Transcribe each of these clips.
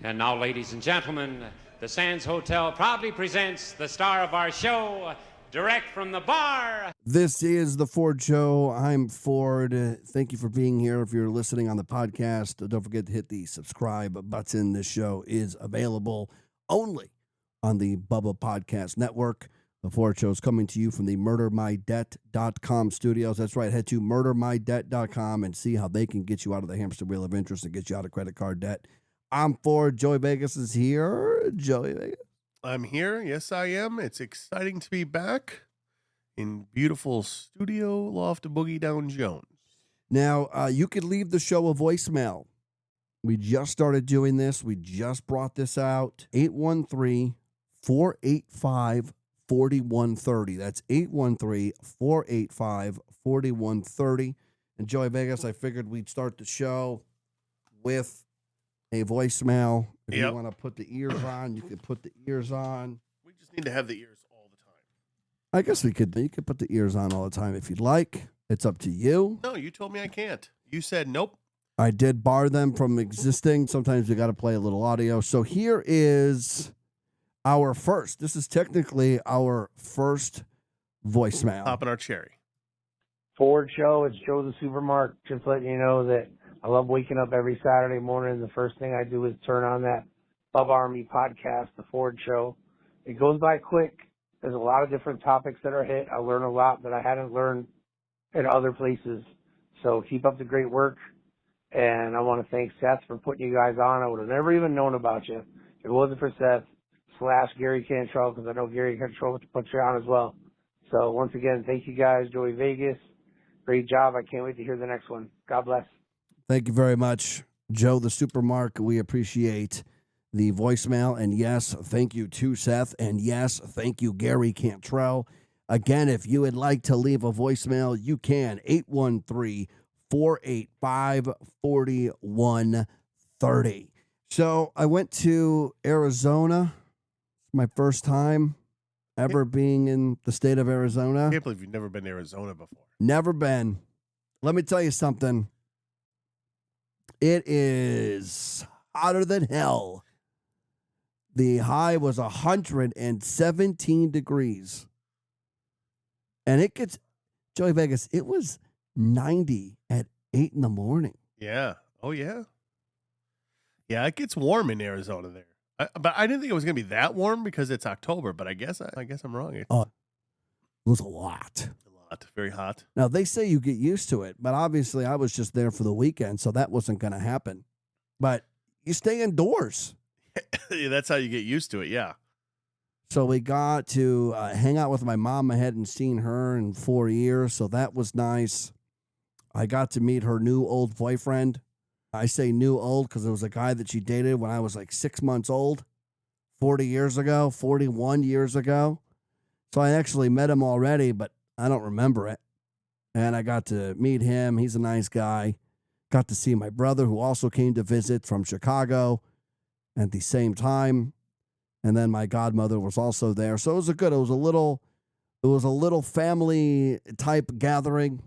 And now, ladies and gentlemen, the Sands Hotel proudly presents the star of our show, direct from the bar. This is The Ford Show. I'm Ford. Thank you for being here. If you're listening on the podcast, don't forget to hit the subscribe button. This show is available only on the Bubba Podcast Network. The Ford Show is coming to you from the MurderMyDebt.com studios. That's right. Head to MurderMyDebt.com and see how they can get you out of the hamster wheel of interest and get you out of credit card debt. I'm Ford. Joey Vegas is here. Joey Vegas. I'm here. Yes, I am. It's exciting to be back in beautiful studio loft Boogie Down Jones. Now, you could leave the show a voicemail. We just started doing this. We just brought this out. 813-485-4130. That's 813-485-4130. And Joey Vegas, I figured we'd start the show with a voicemail. If you want to put the ears on, you can put the ears on. We just need to have the ears all the time. I guess you could put the ears on all the time if you'd like. It's up to you. No, you told me I can't. You said nope. I did bar them from existing. Sometimes we got to play a little audio. So here is our first. This is technically our first voicemail. Popping our cherry. Ford Show, it's Joe the Supermarket. Just letting you know that I love waking up every Saturday morning. The first thing I do is turn on that Bub Army podcast, The Ford Show. It goes by quick. There's a lot of different topics that are hit. I learn a lot that I hadn't learned in other places. So keep up the great work. And I want to thank Seth for putting you guys on. I would have never even known about you if it wasn't for Seth / Gary Cantrell, because I know Gary Cantrell to put you on as well. So once again, thank you guys. Joey Vegas, great job. I can't wait to hear the next one. God bless. Thank you very much, Joe the Supermark. We appreciate the voicemail. And yes, thank you to Seth. And yes, thank you, Gary Cantrell. Again, if you would like to leave a voicemail, you can. 813-485-4130. So I went to Arizona. My first time ever being in the state of Arizona. I can't believe you've never been to Arizona before. Never been. Let me tell you something. It is hotter than hell. The high was 117 degrees. And it gets, Joey Vegas, it was 90 at 8 in the morning. Yeah. Oh, yeah. Yeah, it gets warm in Arizona there. But I didn't think it was going to be that warm because it's October, but I guess I'm wrong. It was a lot. Very hot. Now, they say you get used to it, but obviously I was just there for the weekend, so that wasn't going to happen. But you stay indoors. Yeah, that's how you get used to it, yeah. So we got to hang out with my mom. I hadn't seen her in 4 years, so that was nice. I got to meet her new old boyfriend. I say new old because it was a guy that she dated when I was like 6 months old, 41 years ago. So I actually met him already, but I don't remember it. And I got to meet him. He's a nice guy. Got to see my brother, who also came to visit from Chicago at the same time. And then my godmother was also there. So it was a little family type gathering.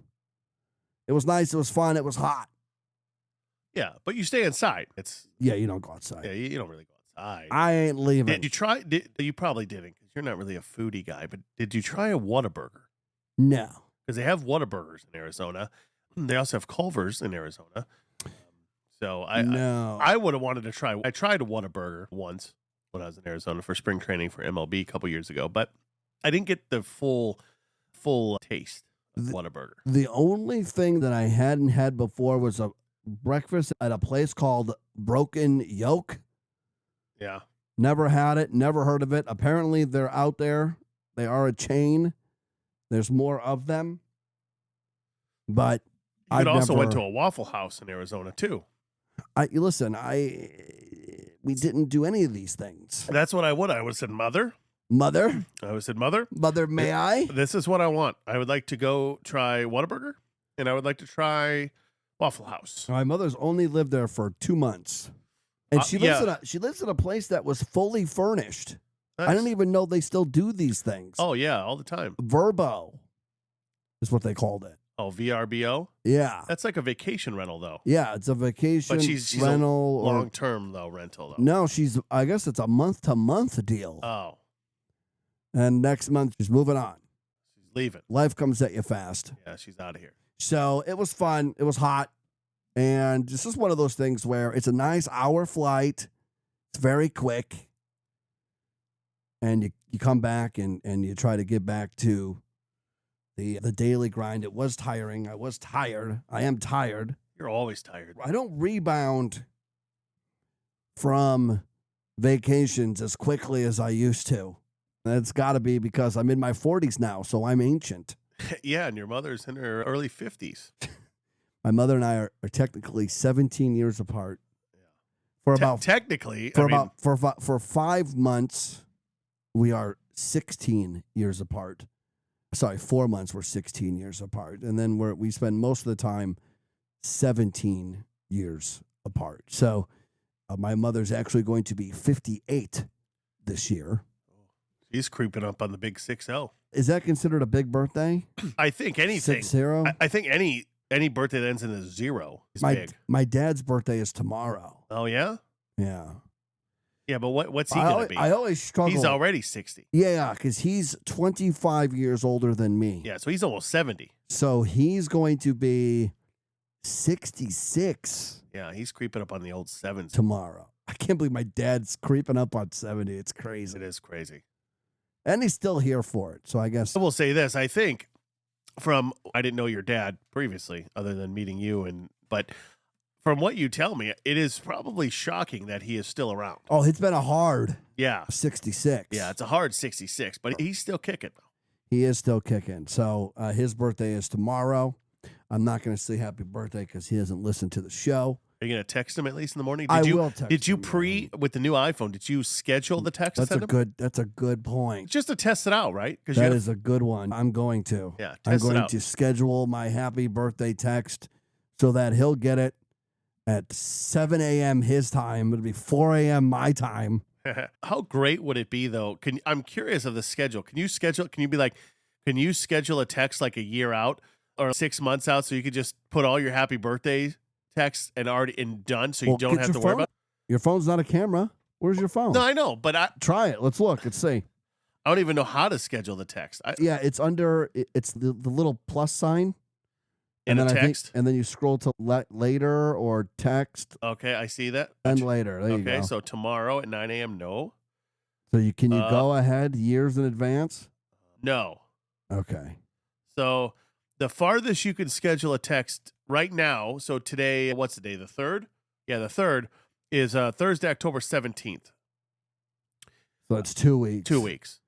It was nice. It was fun. It was hot. Yeah, but you stay inside. You don't go outside. Yeah, you don't really go outside. I ain't leaving. Did you try? You probably didn't because you're not really a foodie guy. But did you try a Whataburger? No. Because they have Whataburgers in Arizona. They also have Culver's in Arizona. So I would have wanted to try. I tried a Whataburger once when I was in Arizona for spring training for MLB a couple years ago, but I didn't get the full taste of Whataburger. The only thing that I hadn't had before was a breakfast at a place called Broken Yolk. Yeah. Never had it. Never heard of it. Apparently they're out there. They are a chain. There's more of them. But you also went to a Waffle House in Arizona too. We didn't do any of these things. That's what I would have said, Mother. Mother? I would have said, Mother, may I? This is what I want. I would like to go try Whataburger, and I would like to try Waffle House. My mother's only lived there for 2 months. And she lives in a place that was fully furnished. Nice. I didn't even know they still do these things. Oh, yeah, all the time. Verbo is what they called it. Oh, VRBO? Yeah. That's like a vacation rental, though. Yeah, it's a vacation But she's rental. a long-term, though, rental, though. No, I guess it's a month-to-month deal. Oh. And next month, she's moving on. She's leaving. Life comes at you fast. Yeah, she's out of here. So it was fun. It was hot. And this is one of those things where it's a nice hour flight. It's very quick. And you come back and you try to get back to the daily grind. It was tiring. I was tired. I am tired. You're always tired. I don't rebound from vacations as quickly as I used to. That's got to be because I'm in my 40s now, so I'm ancient. Yeah, and your mother's in her early 50s. My mother and I are technically 17 years apart. Yeah. For 5 months, we are 16 years apart. Sorry, 4 months we're 16 years apart, and then we spend most of the time 17 years apart. So my mother's actually going to be 58 this year. She's creeping up on the big 6-0. Is that considered a big birthday? I think anything. 6-0? I think any birthday that ends in a 0 is big. My dad's birthday is tomorrow. Oh, yeah? Yeah. Yeah, but what's he going to be? I always struggle. He's already 60. Yeah, because he's 25 years older than me. Yeah, so he's almost 70. So he's going to be 66. Yeah, he's creeping up on the old 70s. Tomorrow. I can't believe my dad's creeping up on 70. It's crazy. It is crazy. And he's still here for it. So I guess. I will say this. I think I didn't know your dad previously other than meeting you, but from what you tell me, it is probably shocking that he is still around. Oh, it's been a hard 66. Yeah, it's a hard 66, but he's still kicking. He is still kicking. So his birthday is tomorrow. I'm not going to say happy birthday because he hasn't listened to the show. Are you going to text him at least in the morning? I will text him. Did you with the new iPhone, did you schedule the text to send him? That's a good point. Just to test it out, right? That is a good one. I'm going to. Yeah, I'm going to schedule my happy birthday text so that he'll get it at 7 a.m. his time. It'll be 4 a.m. my time. How great would it be, though? I'm curious of the schedule. Can you schedule a text like a year out or 6 months out so you could just put all your happy birthday texts and done so you don't have to worry about it? Your phone's not a camera. Where's your phone? No, I know, but try it. Let's look. Let's see. I don't even know how to schedule the text. It's under, it's the little plus sign. In a text? And then you scroll to later or text. Okay, I see that. And later. There you go. Okay, so tomorrow at 9 a.m., no. So can you go ahead years in advance? No. Okay. So the farthest you can schedule a text right now, so today, what's the day, the 3rd? Yeah, the 3rd is Thursday, October 17th. So it's 2 weeks. 2 weeks.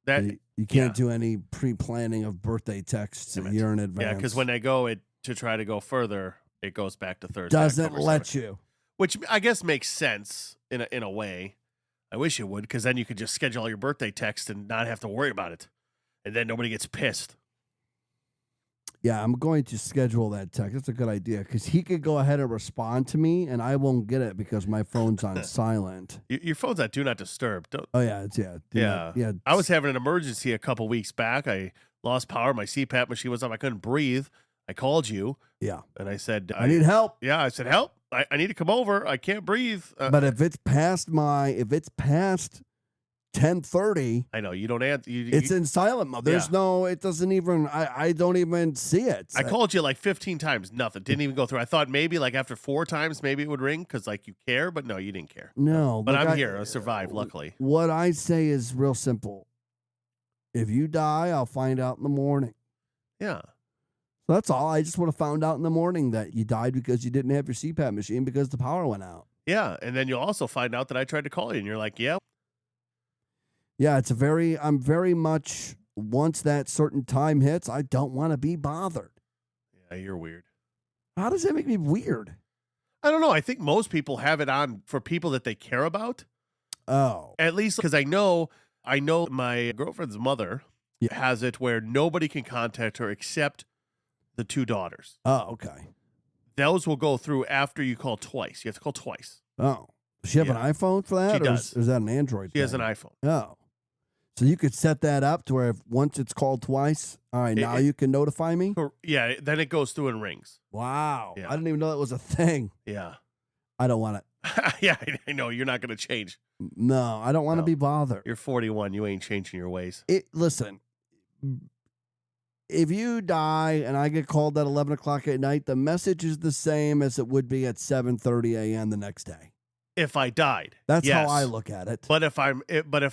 That you can't do any pre-planning of birthday texts a year in advance. Yeah, because when I go to try to go further, it goes back to Thursday. Doesn't October let 17th. you. Which I guess makes sense in a way. I wish it would, because then you could just schedule all your birthday text and not have to worry about it. And then nobody gets pissed. Yeah, I'm going to schedule that text. That's a good idea because he could go ahead and respond to me, and I won't get it because my phone's on silent. Your phone's on Do Not Disturb. Oh, yeah. Yeah. I was having an emergency a couple weeks back. I lost power. My CPAP machine was up. I couldn't breathe. I called you. Yeah. And I said, I need help. Yeah, I said, help. I need to come over. I can't breathe. But if it's past 10:30, I know you don't answer. It's in silent mode. There's it doesn't even, I don't even see it. I called you like 15 times. Nothing. Didn't even go through. I thought maybe like after 4 times, maybe it would ring because like you care, but no, you didn't care. No. But I'm here. I survived, luckily. What I say is real simple. If you die, I'll find out in the morning. Yeah. So that's all. I just would have found out in the morning that you died because you didn't have your CPAP machine because the power went out. Yeah. And then you'll also find out that I tried to call you and you're like, yeah. Yeah, I'm very much, once that certain time hits, I don't want to be bothered. Yeah, you're weird. How does that make me weird? I don't know. I think most people have it on for people that they care about. Oh. At least because I know my girlfriend's mother has it where nobody can contact her except the 2 daughters. Oh, okay. Those will go through after you call twice. You have to call twice. Oh. Does she have an iPhone for that? She does. Or is that an Android? She has an iPhone. Oh. So you could set that up to where if once it's called twice, all right, now you can notify me? Yeah, then it goes through and rings. Wow. Yeah. I didn't even know that was a thing. Yeah. I don't want it. Yeah, I know. You're not going to change. No, I don't want to be bothered. You're 41. You ain't changing your ways. Listen, if you die and I get called at 11 o'clock at night, the message is the same as it would be at 7:30 a.m. the next day. If I died. That's yes. how I look at it. But if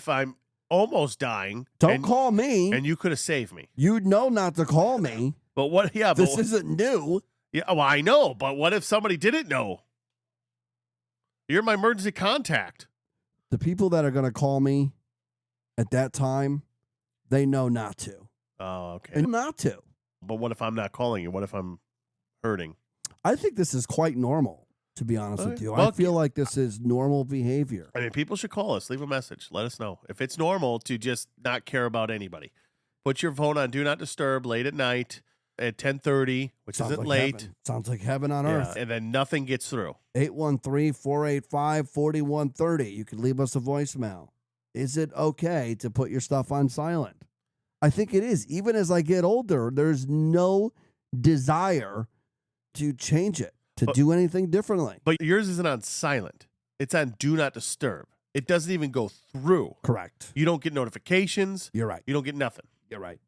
I'm almost dying. Don't call me. And you could have saved me. You'd know not to call me. But what? Yeah, this isn't new. Yeah, well, I know. But what if somebody didn't know? You're my emergency contact. The people that are going to call me at that time, they know not to. Oh, okay. And not to. But what if I'm not calling you? What if I'm hurting? I think this is quite normal, to be honest with you. Well, I feel like this is normal behavior. I mean, people should call us. Leave a message. Let us know. If it's normal to just not care about anybody. Put your phone on Do Not Disturb late at night at 10:30, which isn't like late. Heaven. Sounds like heaven on earth. And then nothing gets through. 813-485-4130. You can leave us a voicemail. Is it okay to put your stuff on silent? I think it is. Even as I get older, there's no desire to change it, to do anything differently. But yours isn't on silent. It's on Do Not Disturb. It doesn't even go through. Correct. You don't get notifications. You're right. You don't get nothing. You're right.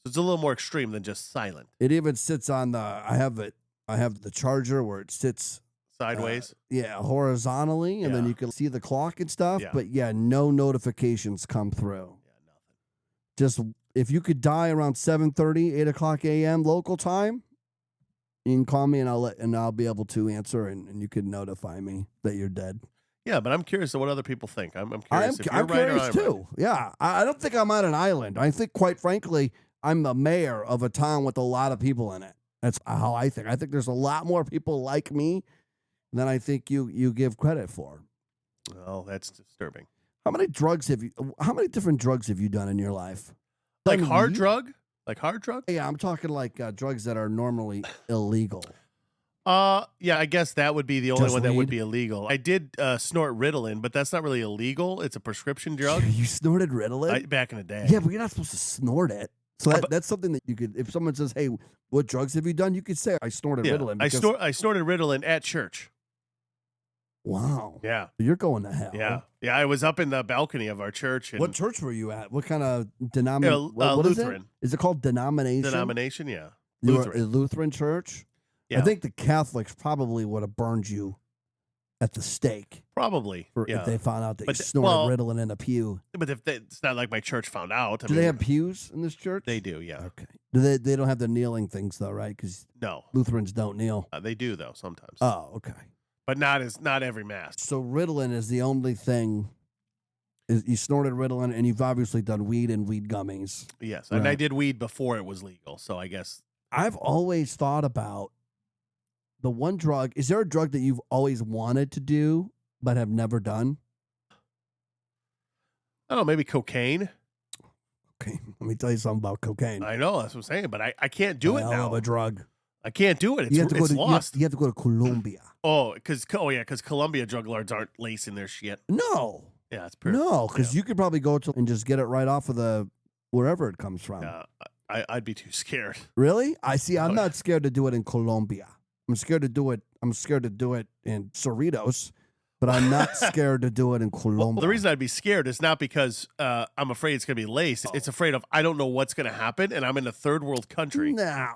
So it's a little more extreme than just silent. It even sits on the I have the charger where it sits sideways. Horizontally, and then you can see the clock and stuff. Yeah. But no notifications come through. Yeah, nothing. Just if you could die around 7:30, 8 o'clock a.m. local time, you can call me and I'll be able to answer and you can notify me that you're dead. Yeah, but I'm curious what other people think. I'm curious if you're I'm right curious or I'm too. right. Yeah, I don't think I'm on an island. I think, quite frankly, I'm the mayor of a town with a lot of people in it. That's how I think. I think there's a lot more people like me than I think you give credit for. Well, that's disturbing. How many different drugs have you done in your life? Like Done hard weed? drug? Like hard drug? Yeah, I'm talking like drugs that are normally illegal. Yeah, I guess that would be the only Just one that would weed? be illegal. I did snort Ritalin, but that's not really illegal. It's a prescription drug. You snorted Ritalin? Back in the day. Yeah, but you're not supposed to snort it. So that's something that you could, if someone says, hey, what drugs have you done? You could say, I snorted Ritalin. I snorted Ritalin at church. Wow. Yeah. You're going to hell. Yeah. Yeah, I was up in the balcony of our church. And What church were you at? What kind of denomination? what Lutheran. Is it called denomination? Denomination, yeah. You were Lutheran. a Lutheran church? Yeah. I think the Catholics probably would have burned you at the stake. Probably. If they found out that But you snorted Ritalin in a pew. But it's not like my church found out. Do they have pews in this church? They do, yeah. Okay. They don't have the kneeling things though, right? Because No. Lutherans don't kneel. They do though sometimes. Oh, okay. But not every mass. So Ritalin is the only thing. You snorted Ritalin, and you've obviously done weed and weed gummies. Yes, Right. and I did weed before it was legal, so I guess I've always thought about the one drug. Is there a drug that you've always wanted to do but have never done? I don't know, maybe cocaine. Okay, let me tell you something about cocaine. I know that's what I'm saying, but I can't do it Hell now. of a drug. I can't do it. You have to go It's to, lost. You have to go to Colombia. Because Colombia drug lords aren't lacing their shit. No, Yeah, it's pretty. no, because you could probably go to and just get it right off of the wherever it comes from. Yeah, I'd be too scared. Really? I see. I'm Oh, not scared to do it in Colombia. I'm scared to do it. I'm scared to do it in Cerritos, but I'm not scared to do it in Colombia. Well, the reason I'd be scared is not because I'm afraid it's going to be laced. It's afraid of I don't know what's going to happen, and I'm in a third world country. Nah,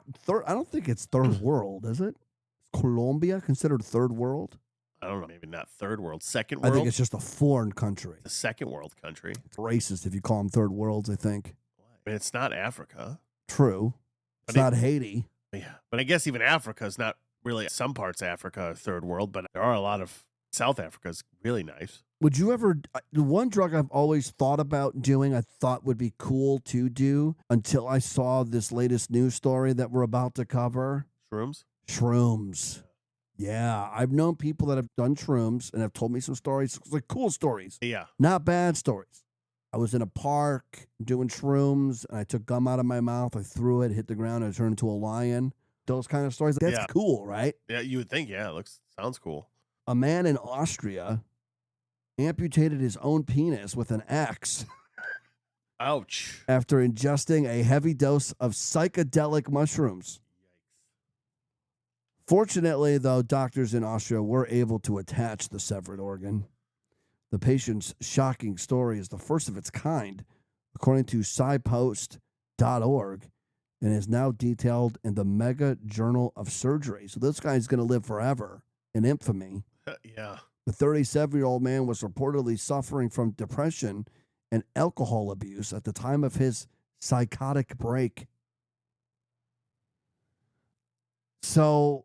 I don't think it's third world, is it? Colombia considered third world? I don't know, maybe not third world, second I world. think it's just a foreign country. a second world country. It's racist if you call them third worlds, I think. I mean, it's not Africa. True. It's But not Haiti. Yeah, but I guess even Africa is not really. Some parts of Africa are third world, but there are a lot of South Africa is really nice. Would you ever, the one drug I've always thought about doing, I thought would be cool to do until I saw this latest news story that we're about to cover. Shrooms. Shrooms. Yeah, I've known people that have done shrooms and have told me some stories, like cool stories, Yeah. not bad stories. I was in a park doing shrooms and I took gum out of my mouth. I threw it, hit the ground, and I turned into a lion. Those kind of stories. That's Yeah. cool, right? Yeah, you would think. Yeah, sounds cool. A man in Austria amputated his own penis with an axe Ouch. after ingesting a heavy dose of psychedelic mushrooms. Fortunately, though, doctors in Austria were able to attach the severed organ. The patient's shocking story is the first of its kind, according to SciPost.org, and is now detailed in the Mega Journal of Surgery. So this guy's going to live forever in infamy. Yeah. The 37-year-old man was reportedly suffering from depression and alcohol abuse at the time of his psychotic break. So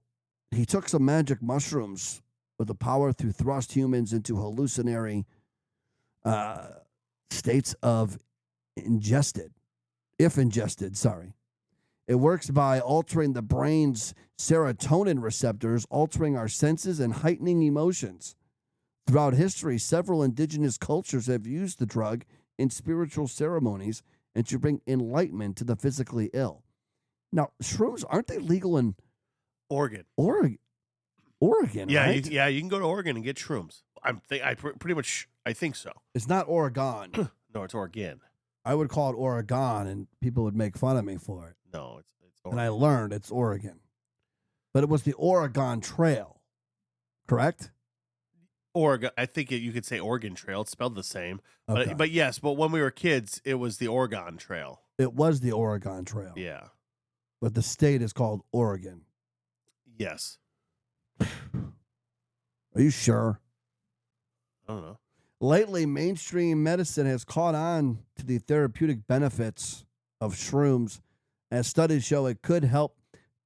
he took some magic mushrooms with the power to thrust humans into hallucinatory states of ingested. It works by altering the brain's serotonin receptors, altering our senses and heightening emotions. Throughout history, several indigenous cultures have used the drug in spiritual ceremonies and to bring enlightenment to the physically ill. Now, shrooms, aren't they legal in Oregon? Oregon, Yeah, right? you can go to Oregon and get shrooms. I think so. It's not Oregon. No, it's Oregon. I would call it Oregon, and people would make fun of me for it. No, it's And Oregon. I learned it's Oregon. But it was the Oregon Trail, correct? Oregon. I think you could say Oregon Trail. It's spelled the same. Okay. But yes, but when we were kids, it was the Oregon Trail. It was the Oregon Trail. Yeah. But the state is called Oregon. Yes. Are you sure? I don't know. Lately, mainstream medicine has caught on to the therapeutic benefits of shrooms, as studies show it could help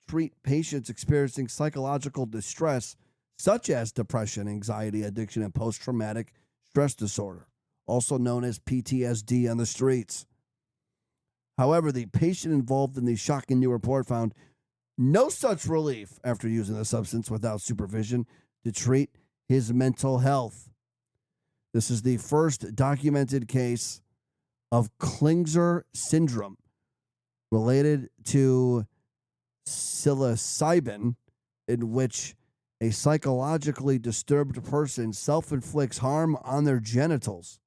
treat patients experiencing psychological distress, such as depression, anxiety, addiction, and post-traumatic stress disorder, also known as PTSD on the streets. However, the patient involved in the shocking new report found no such relief after using the substance without supervision to treat his mental health. This is the first documented case of Klinger syndrome related to psilocybin, in which a psychologically disturbed person self-inflicts harm on their genitals.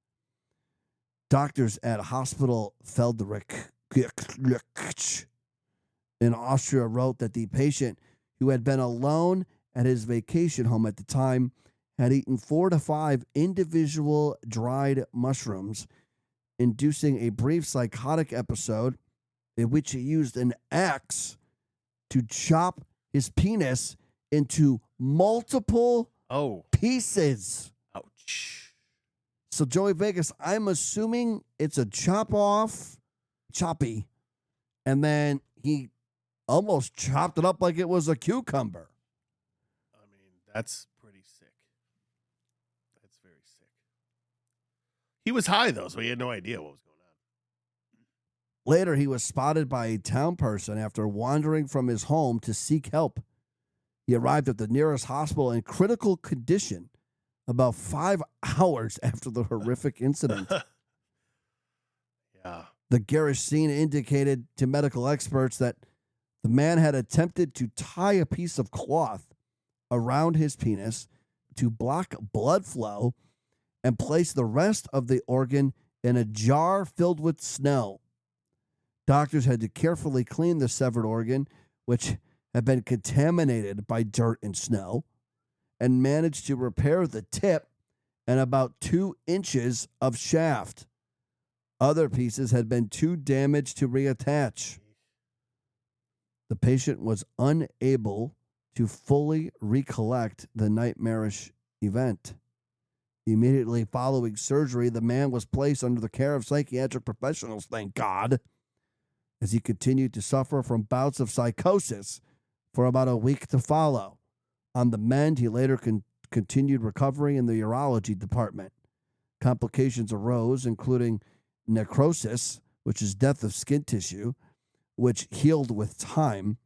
Doctors at Hospital Feldrich in Austria wrote that the patient, who had been alone at his vacation home at the time, had eaten 4 to 5 individual dried mushrooms, inducing a brief psychotic episode in which he used an axe to chop his penis into multiple pieces. Ouch. So, Joey Vegas, I'm assuming it's a choppy, and then he almost chopped it up like it was a cucumber. I mean, that's pretty sick. That's very sick. He was high, though, so he had no idea what was going on. Later, he was spotted by a town person after wandering from his home to seek help. He arrived at the nearest hospital in critical condition about 5 hours after the horrific incident. Yeah. The garish scene indicated to medical experts that the man had attempted to tie a piece of cloth around his penis to block blood flow and place the rest of the organ in a jar filled with snow. Doctors had to carefully clean the severed organ, which had been contaminated by dirt and snow, and managed to repair the tip and about 2 inches of shaft. Other pieces had been too damaged to reattach. The patient was unable to fully recollect the nightmarish event. Immediately following surgery, the man was placed under the care of psychiatric professionals, thank God, as he continued to suffer from bouts of psychosis for about a week to follow. On the mend, he later continued recovery in the urology department. Complications arose, including necrosis, which is death of skin tissue, which healed with time.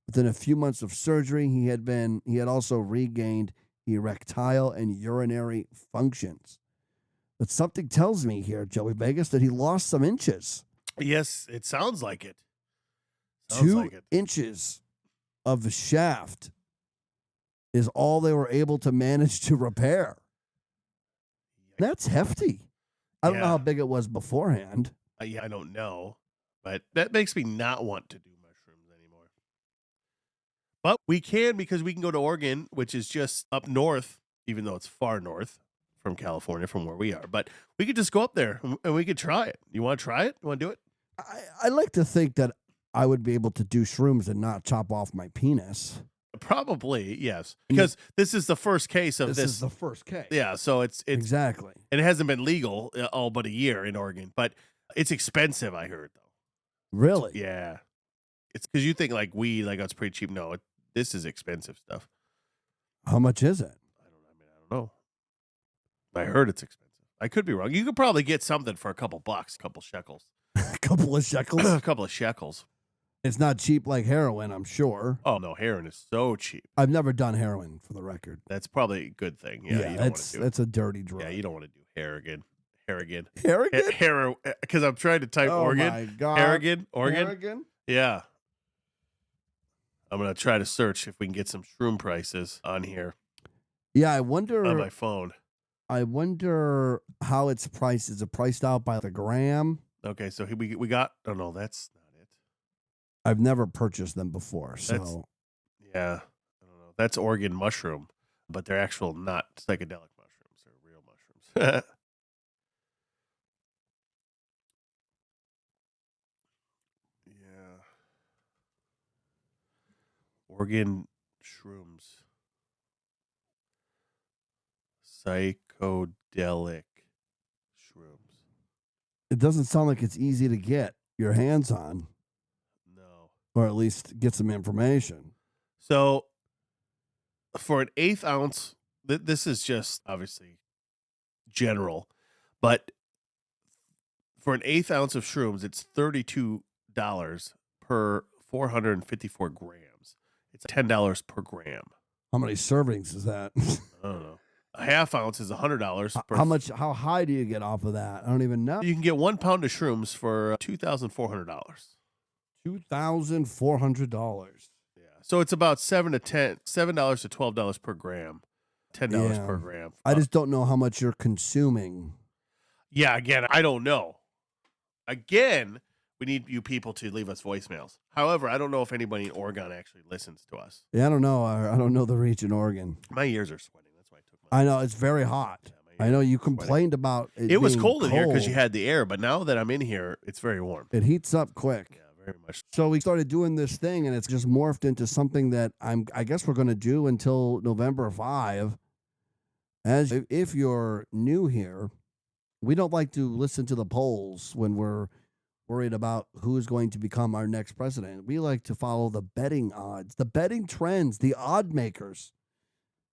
Within a few months of surgery, he had also regained erectile and urinary functions. But something tells me here, Joey Vegas, that he lost some inches. Yes, it sounds like it. 2 inches of the shaft is all they were able to manage to repair. That's hefty. I don't know how big it was beforehand. Yeah, I don't know, but that makes me not want to do mushrooms anymore. But we can, because we can go to Oregon, which is just up north, even though it's far north from California, from where we are. But we could just go up there and we could try it. You want to try it? You want to do it? I like to think that I would be able to do shrooms and not chop off my penis. Probably, yes. Because this is the first case of this. This is the first case. Yeah, so it's exactly. And it hasn't been legal all but a year in Oregon, but it's expensive, I heard, though. Really? Yeah. It's because you think like weed, like, oh, it's pretty cheap. No, this is expensive stuff. How much is it? I don't know. I heard it's expensive. I could be wrong. You could probably get something for a couple bucks, a couple shekels. A couple of shekels? A couple of shekels. It's not cheap like heroin, I'm sure. Oh, no, heroin is so cheap. I've never done heroin, for the record. That's probably a good thing. Yeah, that's a dirty drug. Yeah, you don't want to do Harrigan. Harrigan? Because I'm trying to type Oregon. My God. Harrigan? Oregon? Harrigan? Yeah. I'm going to try to search if we can get some shroom prices on here. Yeah, I wonder. On my phone. I wonder how it's priced. Is it priced out by the gram? Okay, so we got. Oh, no, that's not it. I've never purchased them before, so. Yeah. I don't know. That's Oregon mushroom, but they're actual not psychedelic mushrooms. They're real mushrooms. Yeah. Oregon shrooms. Psychedelic shrooms. It doesn't sound like it's easy to get your hands on. No. Or at least get some information. So, for an 1/8 ounce, this is just obviously general, but for an 1/8 ounce of shrooms, it's $32 per 454 grams. It's $10 per gram. How many servings is that? I don't know. A 1/2 ounce is $100. How high do you get off of that? I don't even know. You can get 1 pound of shrooms for $2,400. $2,400. Yeah. So it's about $7 to $12 per gram. $10 per gram. I just don't know how much you're consuming. Yeah, again, I don't know. Again, we need you people to leave us voicemails. However, I don't know if anybody in Oregon actually listens to us. Yeah, I don't know. I don't know the reach in Oregon. My ears are sweating. That's why I took my. I know it's very hot. Yeah, I know you complained about it. It was cold in here because you had the air, but now that I'm in here, it's very warm. It heats up quick. Yeah, very much. So we started doing this thing, and it's just morphed into something that I guess we're going to do until November 5. If you're new here, we don't like to listen to the polls when we're worried about who's going to become our next president. We like to follow the betting odds, the betting trends, the odd makers.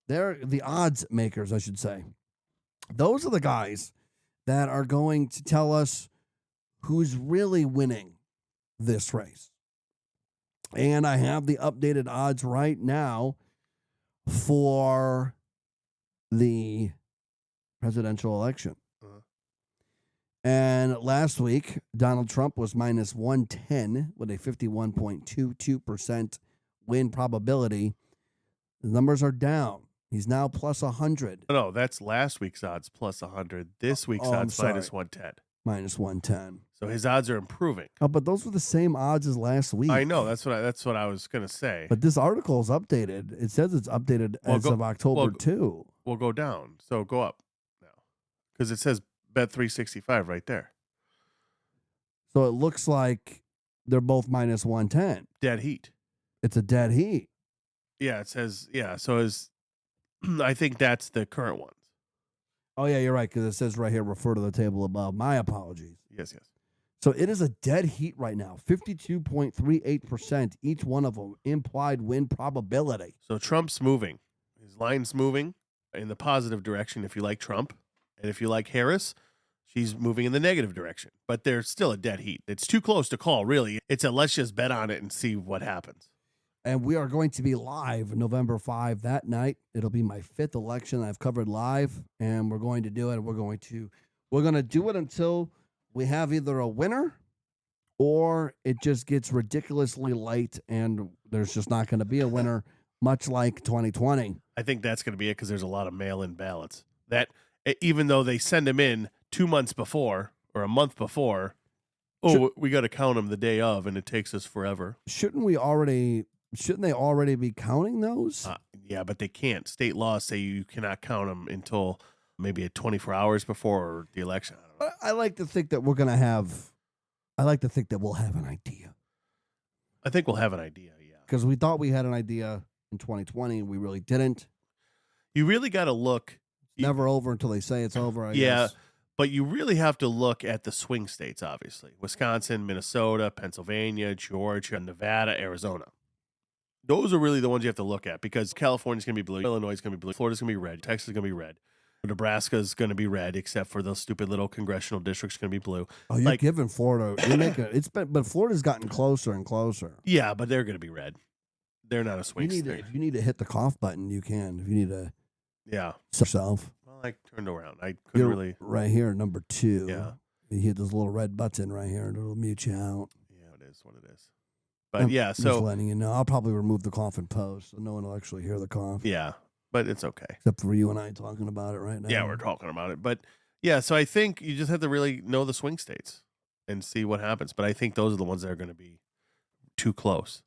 They're the odds makers, I should say. Those are the guys that are going to tell us who's really winning this race. And I have the updated odds right now for the presidential election. And last week, Donald Trump was minus 110 with a 51.22% win probability. The numbers are down. He's now plus 100. No, that's last week's odds plus 100. This week's odds minus 110. Minus 110. So his odds are improving. Oh, but those were the same odds as last week. I know. That's what I was going to say. But this article is updated. It says it's updated as of October 2. We'll go down. So go up now. Because it says bet 365 right there. So it looks like they're both minus 110. Dead heat. It's a dead heat. Yeah, it says, yeah. So I think that's the current ones. Oh, yeah, you're right, because it says right here, refer to the table above. My apologies. Yes. So it is a dead heat right now, 52.38%, each one of them, implied win probability. So Trump's moving. His line's moving in the positive direction if you like Trump. And if you like Harris, she's moving in the negative direction. But there's still a dead heat. It's too close to call, really. It's a let's just bet on it and see what happens. And we are going to be live November 5 that night. It'll be my 5th election I've covered live, and we're going to do it. We're going to do it until we have either a winner or it just gets ridiculously late and there's just not going to be a winner, much like 2020. I think that's going to be it because there's a lot of mail-in ballots. That even though they send them in 2 months before or a month before, we got to count them the day of, and it takes us forever. Shouldn't they already be counting those? Yeah, but they can't. State laws say you cannot count them until maybe 24 hours before the election. I don't know. I like to think that we'll have an idea. I think we'll have an idea, yeah. Because we thought we had an idea in 2020, and we really didn't. You really got to look. Never over until they say it's over, I guess. But you really have to look at the swing states, obviously. Wisconsin, Minnesota, Pennsylvania, Georgia, Nevada, Arizona. Those are really the ones you have to look at because California's going to be blue, Illinois is going to be blue, Florida's going to be red, Texas is going to be red, Nebraska's going to be red, except for those stupid little congressional districts going to be blue. Oh, you're giving Florida. But Florida's gotten closer and closer. Yeah, but they're going to be red. They're not a swing state. If you need to hit the cough button, you can. If you need to. Yeah. Yourself. Well, I turned around. I couldn't really. Right here, number 2. Yeah. You hit those little red button right here, and it'll mute you out. Yeah, it is what it is. But I'm just letting you know. I'll probably remove the cough in post, so no one will actually hear the cough. Yeah, but it's okay. Except for you and I talking about it right now. Yeah, we're talking about it. But yeah, so I think you just have to really know the swing states and see what happens. But I think those are the ones that are going to be too close.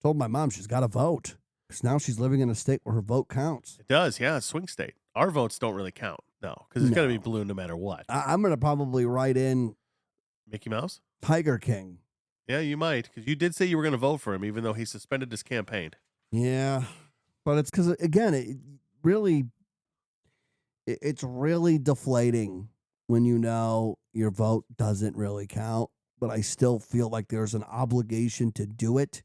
Told my mom she's got to vote because now she's living in a state where her vote counts. It does, yeah, swing state. Our votes don't really count, no, because it's going to be blue no matter what. I'm going to probably write in Mickey Mouse? Tiger King. Yeah, you might, because you did say you were going to vote for him, even though he suspended his campaign. Yeah, but it's because, again, it's really deflating when you know your vote doesn't really count, but I still feel like there's an obligation to do it.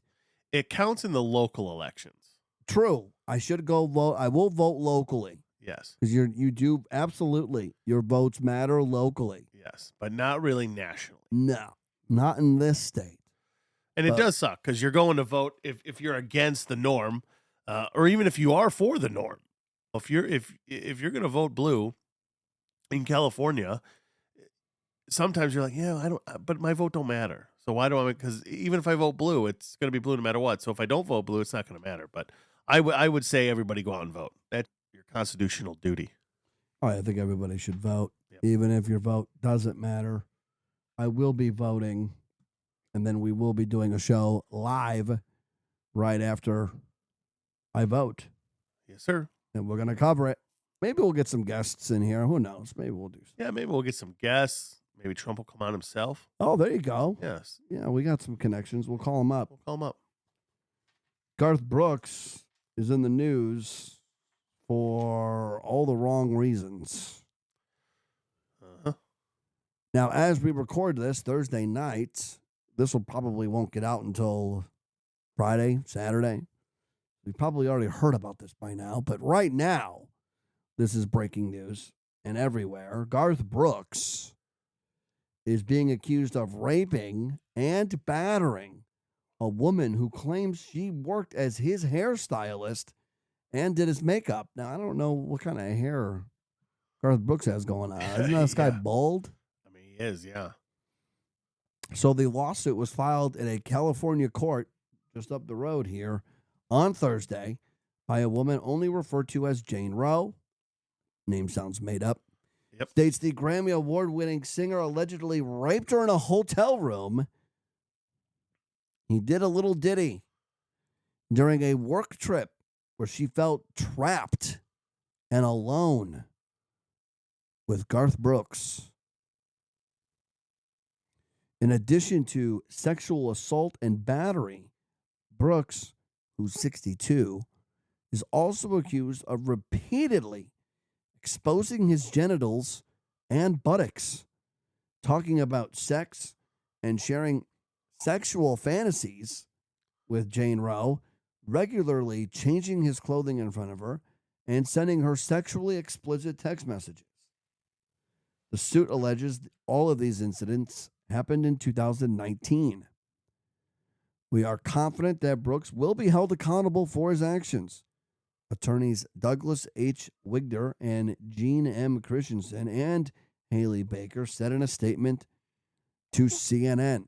It counts in the local elections. True. I should go vote. I will vote locally. Yes. Because you do, absolutely. Your votes matter locally. Yes, but not really nationally. No, not in this state. And it does suck because you're going to vote if you're against the norm, or even if you are for the norm. If you're going to vote blue in California, sometimes you're like, yeah, I don't, but my vote don't matter. So why do I? Because even if I vote blue, it's going to be blue no matter what. So if I don't vote blue, it's not going to matter. But I would say everybody go out and vote. That's your constitutional duty. I think everybody should vote, even if your vote doesn't matter. I will be voting, and then we will be doing a show live right after I vote. Yes, sir. And we're going to cover it. Maybe we'll get some guests in here. Who knows? Maybe we'll do something. Yeah, maybe we'll get some guests. Maybe Trump will come on himself. Oh, there you go. Yes. Yeah, we got some connections. We'll call him up. Garth Brooks is in the news for all the wrong reasons. Uh-huh. Now, as we record this Thursday night, this will probably won't get out until Friday, Saturday. We've probably already heard about this by now, but right now, this is breaking news and everywhere. Garth Brooks is being accused of raping and battering a woman who claims she worked as his hairstylist and did his makeup. Now, I don't know what kind of hair Garth Brooks has going on. Isn't this guy bald? I mean, he is, yeah. So the lawsuit was filed in a California court just up the road here on Thursday by a woman only referred to as Jane Roe. Name sounds made up. Yep. States the Grammy Award-winning singer allegedly raped her in a hotel room. He did a little ditty during a work trip where she felt trapped and alone with Garth Brooks. In addition to sexual assault and battery, Brooks, who's 62, is also accused of repeatedly exposing his genitals and buttocks, talking about sex and sharing sexual fantasies with Jane Roe, regularly changing his clothing in front of her, and sending her sexually explicit text messages. The suit alleges all of these incidents happened in 2019. We are confident that Brooks will be held accountable for his actions. Attorneys Douglas H. Wigder and Jean M. Christensen and Haley Baker said in a statement to CNN,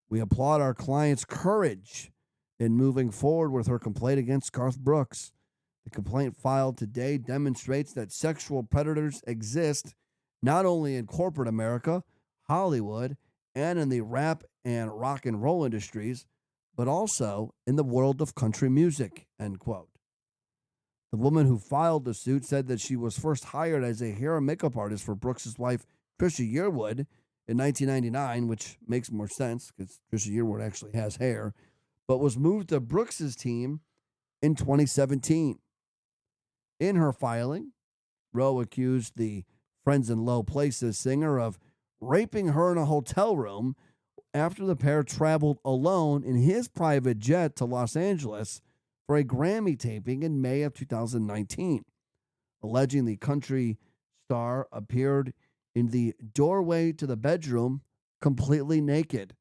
"We applaud our client's courage in moving forward with her complaint against Garth Brooks. The complaint filed today demonstrates that sexual predators exist not only in corporate America, Hollywood, and in the rap and rock and roll industries, but also in the world of country music, end quote. The woman who filed the suit said that she was first hired as a hair and makeup artist for Brooks's wife, Trisha Yearwood, in 1999, which makes more sense because Trisha Yearwood actually has hair, but was moved to Brooks's team in 2017. In her filing, Rowe accused the Friends in Low Places singer of raping her in a hotel room after the pair traveled alone in his private jet to Los Angeles for a Grammy taping in May of 2019, alleging the country star appeared in the doorway to the bedroom completely naked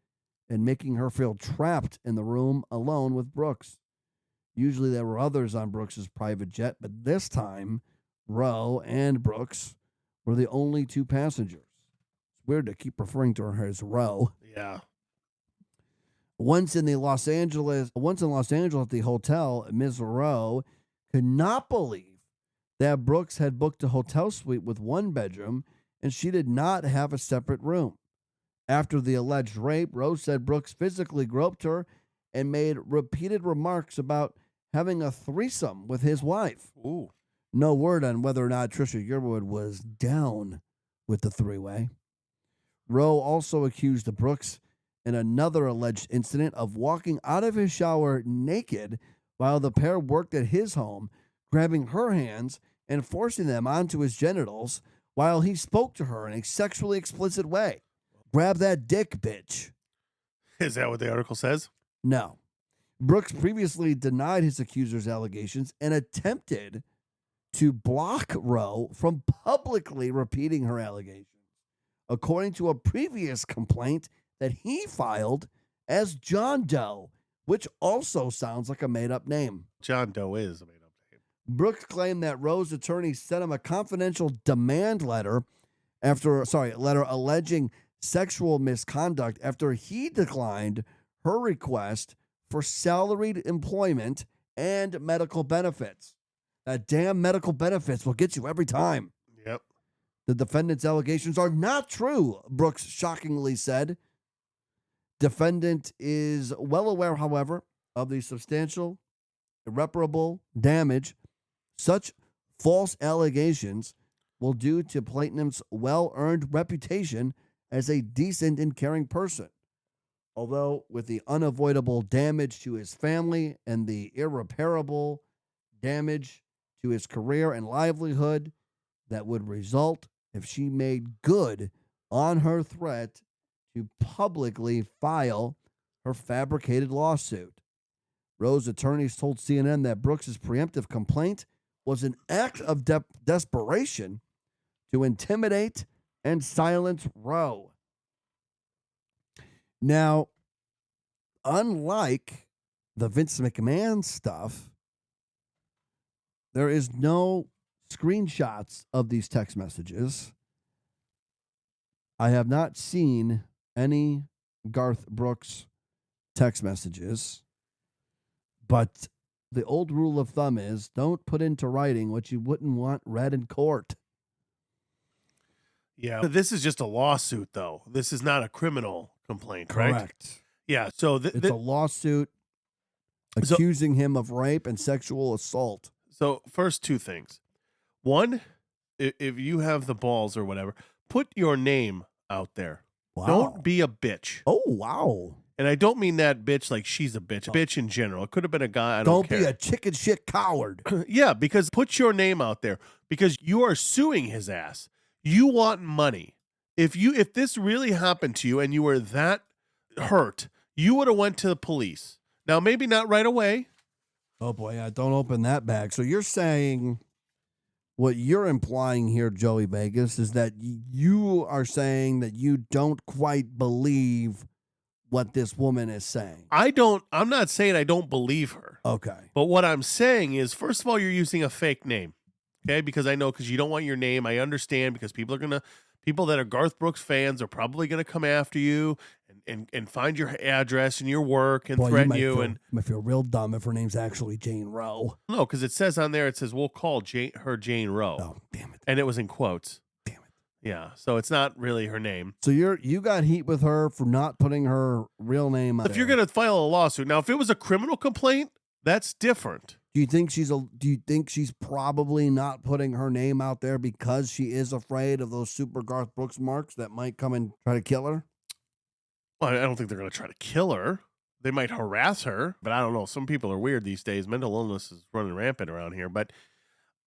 and making her feel trapped in the room alone with Brooks. Usually there were others on Brooks's private jet, but this time Rowe and Brooks were the only two passengers. It's weird to keep referring to her as Rowe. Yeah. Once in Los Angeles at the hotel, Ms. Rowe could not believe that Brooks had booked a hotel suite with one bedroom and she did not have a separate room. After the alleged rape, Rowe said Brooks physically groped her and made repeated remarks about having a threesome with his wife. Ooh. No word on whether or not Trisha Yearwood was down with the three-way. Rowe also accused Brooks in another alleged incident of walking out of his shower naked while the pair worked at his home, grabbing her hands and forcing them onto his genitals while he spoke to her in a sexually explicit way. Grab that dick, bitch. Is that what the article says? No. Brooks previously denied his accuser's allegations and attempted to block Rowe from publicly repeating her allegations, according to a previous complaint that he filed as John Doe, which also sounds like a made-up name. John Doe is a made-up name. Brooks claimed that Rowe's attorney sent him a confidential demand letter alleging sexual misconduct after he declined her request for salaried employment and medical benefits. That damn medical benefits will get you every time. Yep. The defendant's allegations are not true, Brooks shockingly said. Defendant is well aware, however, of the substantial, irreparable damage such false allegations will do to plaintiff's well-earned reputation as a decent and caring person. Although with the unavoidable damage to his family and the irreparable damage to his career and livelihood that would result if she made good on her threat to publicly file her fabricated lawsuit. Rowe's attorneys told CNN that Brooks's preemptive complaint was an act of desperation to intimidate and silence Rowe. Now, unlike the Vince McMahon stuff, there is no screenshots of these text messages. I have not seen any Garth Brooks text messages, but the old rule of thumb is don't put into writing what you wouldn't want read in court. Yeah. This is just a lawsuit, though. This is not a criminal complaint, right? Correct. Yeah. So it's a lawsuit accusing him of rape and sexual assault. So first two things. One, if you have the balls or whatever, put your name out there. Wow. Don't be a bitch. Oh, wow. And I don't mean that bitch like she's a bitch. Bitch in general. It could have been a guy. I don't care. Be a chicken shit coward. Yeah, because put your name out there because you are suing his ass. You want money. If this really happened to you and you were that hurt, you would have went to the police. Now, maybe not right away. Oh boy, don't open that bag. So you're saying what you're implying here, Joey Vegas, is that you are saying that you don't quite believe what this woman is saying. I'm not saying I don't believe her. Okay. But what I'm saying is, first of all, you're using a fake name. Okay, because you don't want your name. I understand because people that are Garth Brooks fans are probably gonna come after you and find your address and your work and threaten you. And might feel real dumb if her name's actually Jane Rowe. No, because it says on there, we'll call her Jane Rowe. Oh, damn it. And it was in quotes. Damn it. Yeah, so it's not really her name. So you got heat with her for not putting her real name out If you're going to file a lawsuit, now if it was a criminal complaint, that's different. Do you think she's probably not putting her name out there because she is afraid of those super Garth Brooks marks that might come and try to kill her? Well, I don't think they're going to try to kill her. They might harass her, but I don't know. Some people are weird these days. Mental illness is running rampant around here, but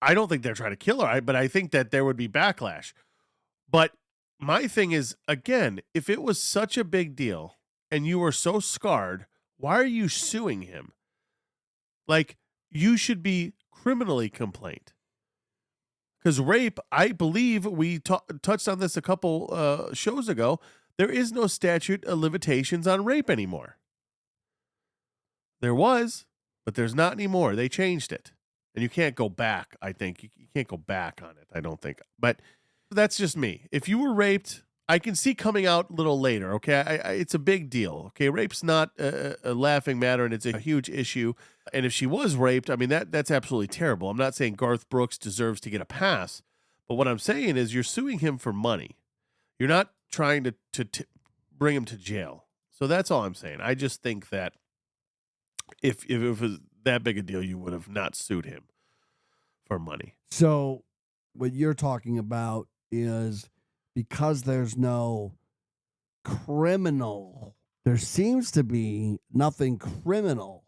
I don't think they're trying to kill her. But I think that there would be backlash. But my thing is, again, if it was such a big deal and you were so scarred, why are you suing him? Like, you should be criminally complained. Because rape, I believe we touched on this a couple shows ago, there is no statute of limitations on rape anymore. There was, but there's not anymore. They changed it. And you can't go back, I think. You can't go back on it, I don't think. But that's just me. If you were raped, I can see coming out a little later, okay? It's a big deal, okay? Rape's not a laughing matter, and it's a huge issue. And if she was raped, I mean, that's absolutely terrible. I'm not saying Garth Brooks deserves to get a pass, but what I'm saying is you're suing him for money. You're not trying to bring him to jail. So that's all I'm saying. I just think that if it was that big a deal, you would have not sued him for money. So what you're talking about is because there's no criminal, there seems to be nothing criminal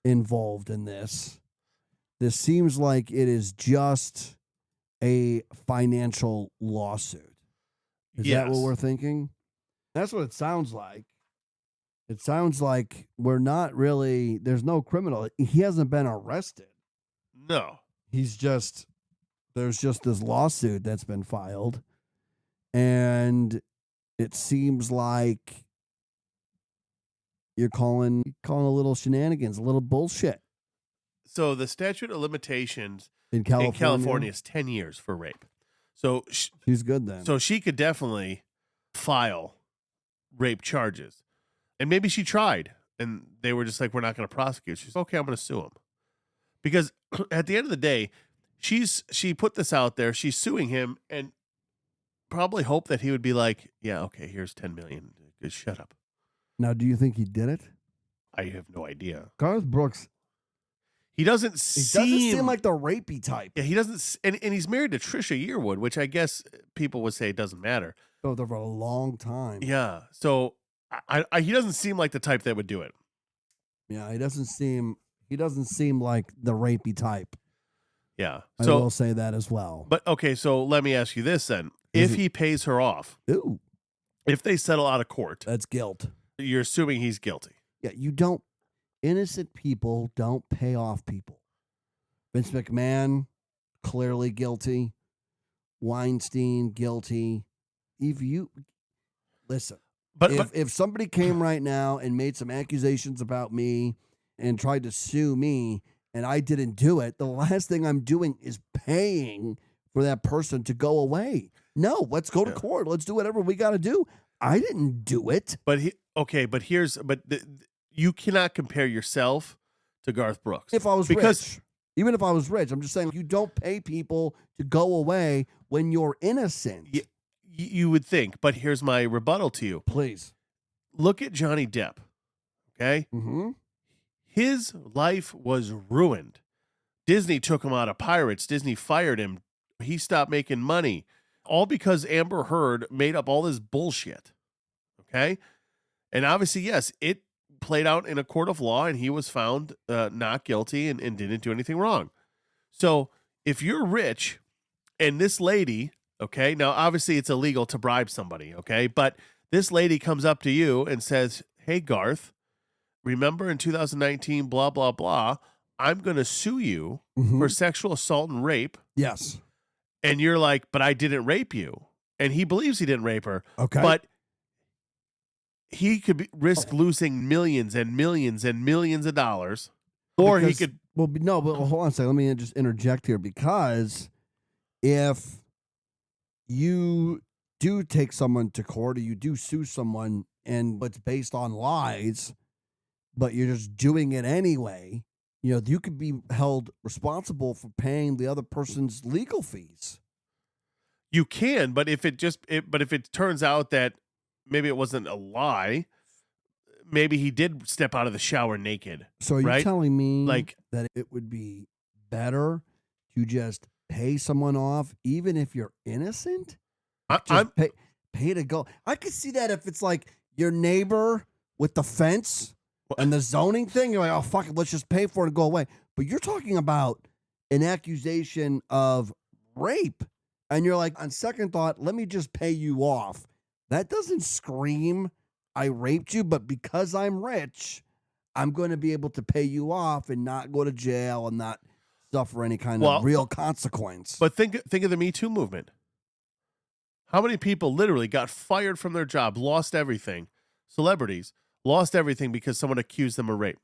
involved in this. This seems like it is just a financial lawsuit. Is that what we're thinking? That's what it sounds like. It sounds like we're not really, there's no criminal. He hasn't been arrested. No. There's just this lawsuit that's been filed. And it seems like you're calling a little shenanigans, a little bullshit. So the statute of limitations in California is 10 years for rape. So she's good then. So she could definitely file rape charges. And maybe she tried and they were just like, we're not going to prosecute. She's okay, I'm going to sue him. Because at the end of the day, she put this out there. She's suing him and probably hope that he would be like, yeah, okay, here's 10 million. Just shut up. Now, do you think he did it? I have no idea. Garth Brooks. He doesn't seem like the rapey type. Yeah, he doesn't. And he's married to Trisha Yearwood, which I guess people would say it doesn't matter. Oh, they're for a long time. Yeah. So he doesn't seem like the type that would do it. Yeah, he doesn't seem like the rapey type. Yeah. I will say that as well. But okay, so let me ask you this then. If he pays her off, if they settle out of court, that's guilt. You're assuming he's guilty. Yeah, innocent people don't pay off people. Vince McMahon, clearly guilty. Weinstein, guilty. Listen, if somebody came right now and made some accusations about me and tried to sue me and I didn't do it, the last thing I'm doing is paying for that person to go away. No, let's go to court. Let's do whatever we got to do. I didn't do it. But you cannot compare yourself to Garth Brooks. If I was rich. Even if I was rich, I'm just saying you don't pay people to go away when you're innocent. You would think, but here's my rebuttal to you. Please. Look at Johnny Depp, okay? Mm-hmm. His life was ruined. Disney took him out of Pirates. Disney fired him. He stopped making money. All because Amber Heard made up all this bullshit, okay? And obviously, yes, it played out in a court of law, and he was found not guilty and didn't do anything wrong. So if you're rich and this lady, okay, now obviously it's illegal to bribe somebody, okay, but this lady comes up to you and says, hey, Garth, remember in 2019, blah, blah, blah, I'm going to sue you for sexual assault and rape. Yes. And you're like, but I didn't rape you. And he believes he didn't rape her. Okay. But he could risk losing millions and millions and millions of dollars. Or he could. Well, no, but hold on a second. Let me just interject here, because if you do take someone to court or you do sue someone and it's based on lies, but you're just doing it anyway, you could be held responsible for paying the other person's legal fees. You can, but if it turns out that maybe it wasn't a lie, maybe he did step out of the shower naked. So are you right? telling me Like- that it would be better to just pay someone off, even if you're innocent? I'm Pay to go. I could see that if it's like your neighbor with the fence and the zoning thing. You're like, oh, fuck it, let's just pay for it and go away. But you're talking about an accusation of rape. And you're like, on second thought, let me just pay you off. That doesn't scream, I raped you, but because I'm rich, I'm going to be able to pay you off and not go to jail and not suffer any kind of real consequence. But think of the Me Too movement. How many people literally got fired from their job, lost everything? Celebrities lost everything because someone accused them of rape.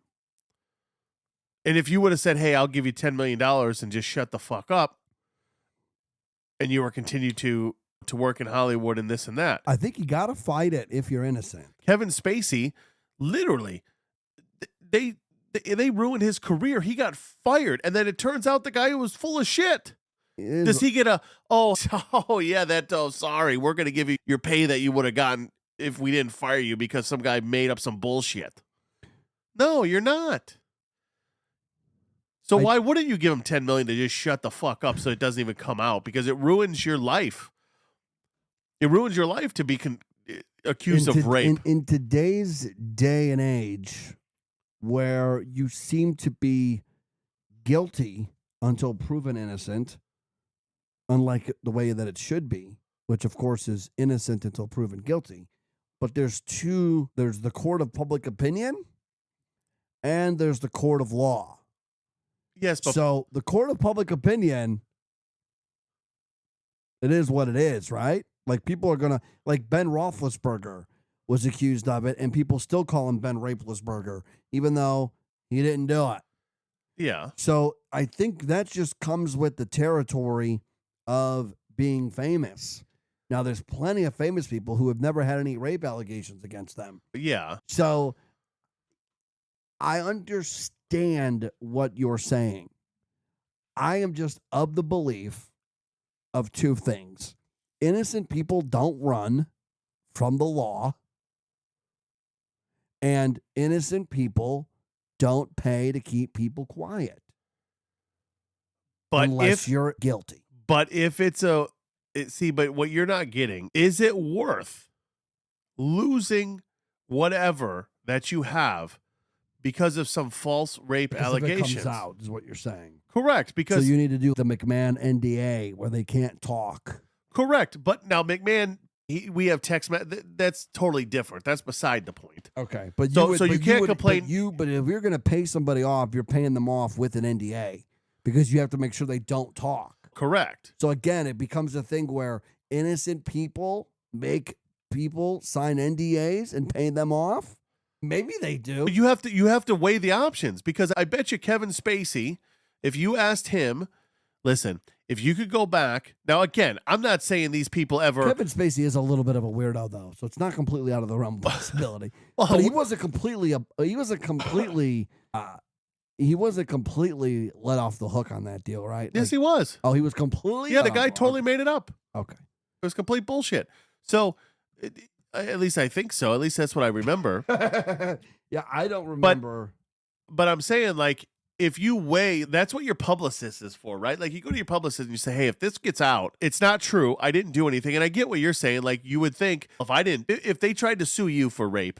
And if you would have said, hey, I'll give you $10 million and just shut the fuck up, and you were continued to work in Hollywood and this and that. I think you got to fight it if you're innocent. Kevin Spacey, literally, they ruined his career. He got fired. And then it turns out the guy was full of shit. Does he get sorry, we're going to give you your pay that you would have gotten if we didn't fire you because some guy made up some bullshit? No, you're not. So why wouldn't you give him $10 million to just shut the fuck up so it doesn't even come out? Because it ruins your life. It ruins your life to be accused of rape. In today's day and age, where you seem to be guilty until proven innocent, unlike the way that it should be, which of course is innocent until proven guilty. But there's the court of public opinion and there's the court of law. Yes, but so the court of public opinion, it is what it is, right? Like people are going to, like Ben Roethlisberger was accused of it and people still call him Ben Rapelessberger, even though he didn't do it. Yeah. So I think that just comes with the territory of being famous. Now, there's plenty of famous people who have never had any rape allegations against them. Yeah. So I understand what you're saying. I am just of the belief of two things. Innocent people don't run from the law, and innocent people don't pay to keep people quiet. But unless you're guilty. But if but what you're not getting, is it worth losing whatever that you have because of some false rape allegations? If it comes out, is what you're saying. Correct. Because so you need to do the McMahon NDA where they can't talk. Correct. But now McMahon, we have text. That's totally different. That's beside the point. Okay. But you can't complain. But if you're going to pay somebody off, you're paying them off with an NDA because you have to make sure they don't talk. Correct. So again, it becomes a thing where innocent people make people sign NDAs and pay them off. Maybe they do. But you have to weigh the options, because I bet you Kevin Spacey, if you asked him, listen, if you could go back now, again, I'm not saying these people ever. Kevin Spacey is a little bit of a weirdo, though, so it's not completely out of the realm of possibility. Well, but he wasn't completely let off the hook on that deal, right? Yes, he was. Oh, he was completely. Yeah, the guy totally made it up. Okay, it was complete bullshit. So, at least I think so. At least that's what I remember. Yeah, I don't remember. But I'm saying, like, if you weigh, that's what your publicist is for, right? Like, you go to your publicist and you say, hey, if this gets out, it's not true. I didn't do anything. And I get what you're saying. Like, you would think if they tried to sue you for rape,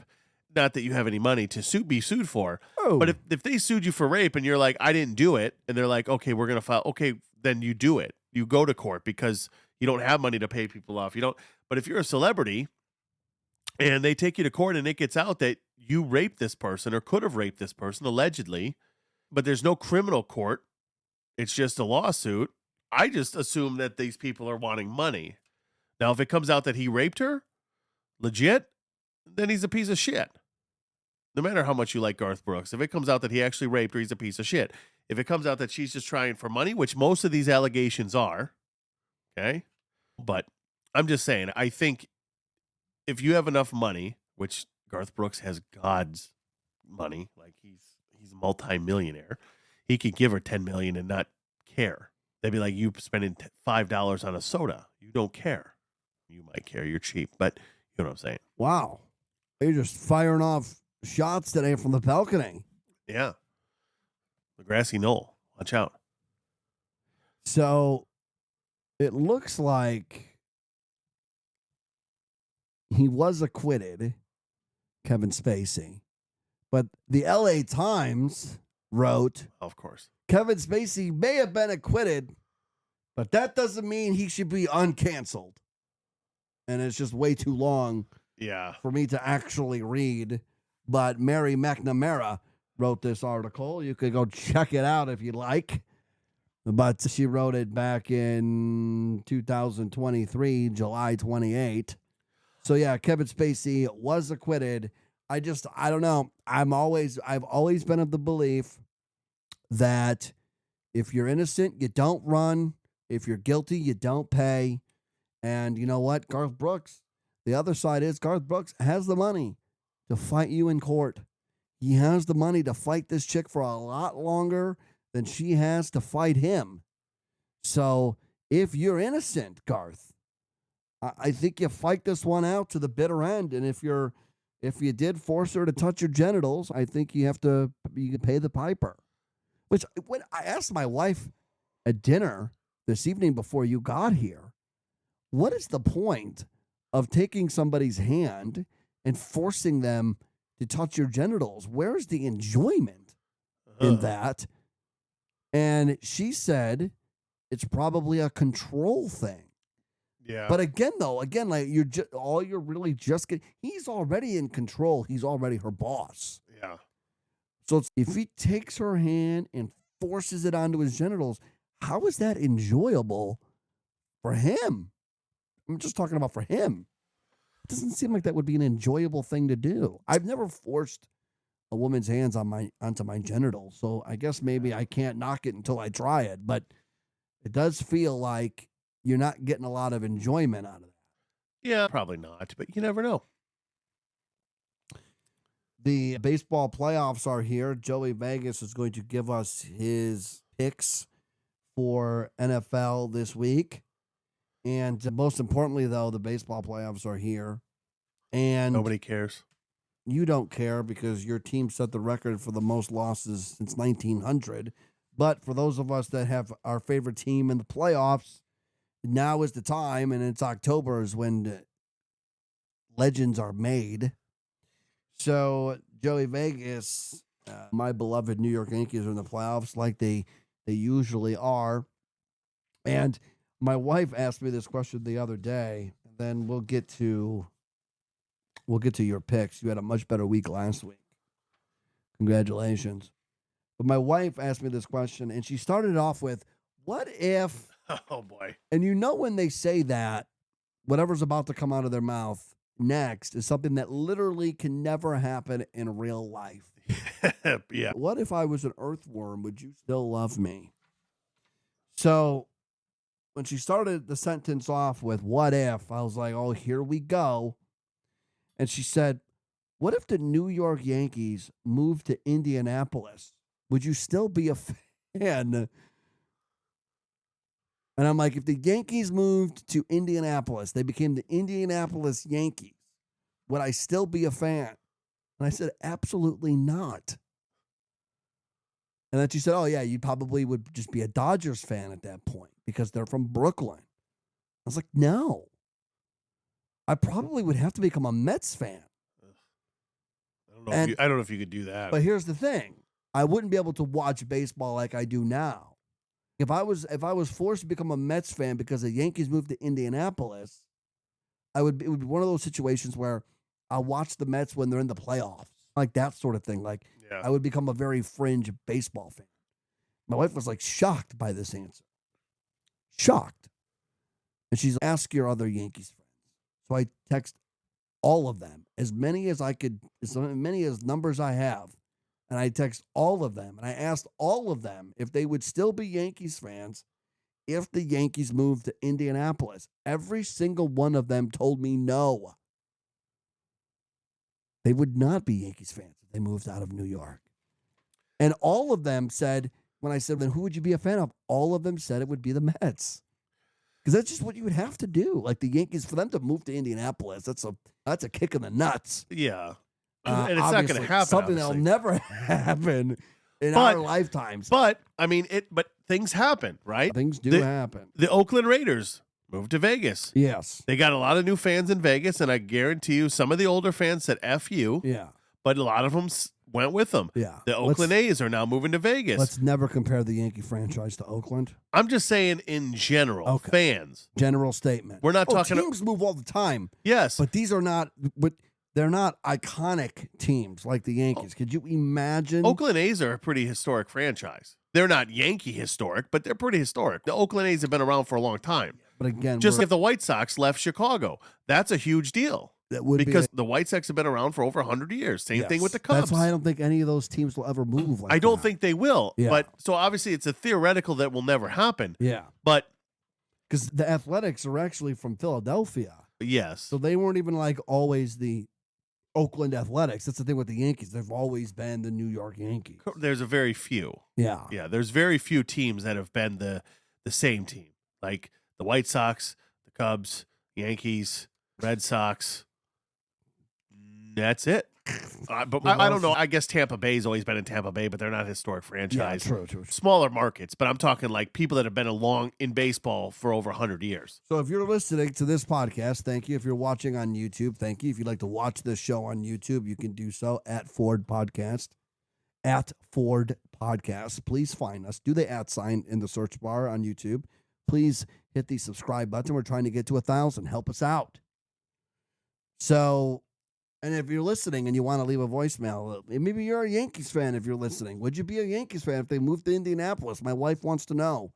not that you have any money to be sued for, but if they sued you for rape and you're like, I didn't do it, and they're like, okay, we're going to file. Okay, then you do it. You go to court because you don't have money to pay people off. You don't. But if you're a celebrity and they take you to court and it gets out that you raped this person or could have raped this person allegedly, but there's no criminal court, it's just a lawsuit, I just assume that these people are wanting money. Now, if it comes out that he raped her, legit, then he's a piece of shit. No matter how much you like Garth Brooks, if it comes out that he actually raped her, he's a piece of shit. If it comes out that she's just trying for money, which most of these allegations are, okay? But I'm just saying, I think if you have enough money, which Garth Brooks has God's money, like he's a multi-millionaire, he could give her $10 million and not care. They'd be like, you spending $5 on a soda. You don't care. You might care. You're cheap, but you know what I'm saying. Wow. You're just firing off shots today from the balcony. Yeah. The grassy knoll. Watch out. So it looks like he was acquitted, Kevin Spacey. But the LA Times wrote, Of course, Kevin Spacey may have been acquitted, but that doesn't mean he should be uncanceled. And it's just way too long for me to actually read. But Mary McNamara wrote this article. You could go check it out if you like. But she wrote it back in 2023, July 28. So, yeah, Kevin Spacey was acquitted. I don't know. I've always been of the belief that if you're innocent, you don't run. If you're guilty, you don't pay. And you know what? Garth Brooks, the other side is Garth Brooks has the money to fight you in court. He has the money to fight this chick for a lot longer than she has to fight him. So if you're innocent, Garth, I think you fight this one out to the bitter end. And if you did force her to touch your genitals, I think you can pay the piper. Which when I asked my wife at dinner this evening before you got here, what is the point of taking somebody's hand and forcing them to touch your genitals? Where's the enjoyment in that? And she said it's probably a control thing. Yeah. But again, like you're really just getting. He's already in control. He's already her boss. Yeah. So if he takes her hand and forces it onto his genitals, how is that enjoyable for him? I'm just talking about for him. It doesn't seem like that would be an enjoyable thing to do. I've never forced a woman's hands onto my genitals, so I guess maybe I can't knock it until I try it. But it does feel like you're not getting a lot of enjoyment out of that. Yeah, probably not, but you never know. The baseball playoffs are here. Joey Vegas is going to give us his picks for NFL this week. And most importantly, though, the baseball playoffs are here. And nobody cares. You don't care because your team set the record for the most losses since 1900. But for those of us that have our favorite team in the playoffs, now is the time, and it's October is when legends are made. So Joey Vegas, my beloved New York Yankees are in the playoffs like they usually are. And my wife asked me this question the other day, and then we'll get to your picks. You had a much better week last week. Congratulations. But my wife asked me this question, and she started off with, what if... Oh, boy. And you know when they say that, whatever's about to come out of their mouth next is something that literally can never happen in real life. Yeah. What if I was an earthworm? Would you still love me? So when she started the sentence off with what if, I was like, oh, here we go. And she said, what if the New York Yankees moved to Indianapolis? Would you still be a fan? And I'm like, if the Yankees moved to Indianapolis, they became the Indianapolis Yankees, would I still be a fan? And I said, absolutely not. And then she said, oh, yeah, you probably would just be a Dodgers fan at that point because they're from Brooklyn. I was like, no. I probably would have to become a Mets fan. I don't know if you could do that. But here's the thing. I wouldn't be able to watch baseball like I do now. If I was forced to become a Mets fan because the Yankees moved to Indianapolis, it would be one of those situations where I'll watch the Mets when they're in the playoffs, like that sort of thing. Like I would become a very fringe baseball fan. My wife was like shocked by this answer. Shocked. And she's ask your other Yankees friends. So I text all of them, as many as I could, as many as numbers I have. And I text all of them, and I asked all of them if they would still be Yankees fans if the Yankees moved to Indianapolis. Every single one of them told me no. They would not be Yankees fans if they moved out of New York. And all of them said, when I said, then who would you be a fan of? All of them said it would be the Mets. Because that's just what you would have to do. Like the Yankees, for them to move to Indianapolis, that's a kick in the nuts. Yeah. And it's not going to happen. Something that'll never happen in our lifetimes. But I mean, but things happen, right? Things do happen. The Oakland Raiders moved to Vegas. Yes. They got a lot of new fans in Vegas, and I guarantee you some of the older fans said F you. Yeah. But a lot of them went with them. Yeah. The Oakland A's are now moving to Vegas. Let's never compare the Yankee franchise to Oakland. I'm just saying in general, fans. General statement. We're not talking. Teams move all the time. Yes. But these are not. But they're not iconic teams like the Yankees. Could you imagine? Oakland A's are a pretty historic franchise. They're not Yankee historic, but they're pretty historic. The Oakland A's have been around for a long time. But again, just if the White Sox left Chicago, that's a huge deal. That would because the White Sox have been around for over 100 years. Same thing with the Cubs. That's why I don't think any of those teams will ever move like I don't think they will. Yeah. But so obviously it's a theoretical that will never happen. Yeah. But because the Athletics are actually from Philadelphia. Yes. So they weren't even like always the Oakland Athletics. That's the thing with the Yankees. They've always been the New York Yankees. There's a very few. Yeah. Yeah. There's very few teams that have been the same team. Like the White Sox, the Cubs, Yankees, Red Sox. That's it. But I don't know. I guess Tampa Bay's always been in Tampa Bay, but they're not a historic franchise. Yeah, true. Smaller markets, but I'm talking like people that have been along in baseball for over 100 years. So if you're listening to this podcast, thank you. If you're watching on YouTube, thank you. If you'd like to watch this show on YouTube, you can do so at Ford Podcast. At Ford Podcast. Please find us. Do the @ sign in the search bar on YouTube. Please hit the subscribe button. We're trying to get to 1,000. Help us out. So... And if you're listening and you want to leave a voicemail, maybe you're a Yankees fan if you're listening. Would you be a Yankees fan if they moved to Indianapolis? My wife wants to know.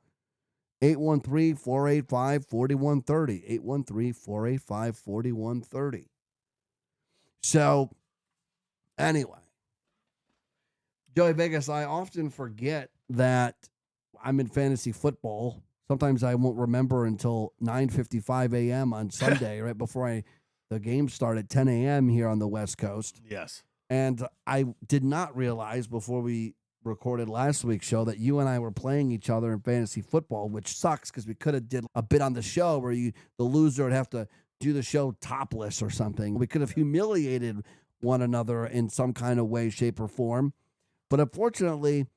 813-485-4130. 813-485-4130. So, anyway. Joey Vegas, I often forget that I'm in fantasy football. Sometimes I won't remember until 9:55 a.m. on Sunday, right before the game started at 10 a.m. here on the West Coast. Yes. And I did not realize before we recorded last week's show that you and I were playing each other in fantasy football, which sucks because we could have did a bit on the show where the loser would have to do the show topless or something. We could have humiliated one another in some kind of way, shape, or form. But unfortunately,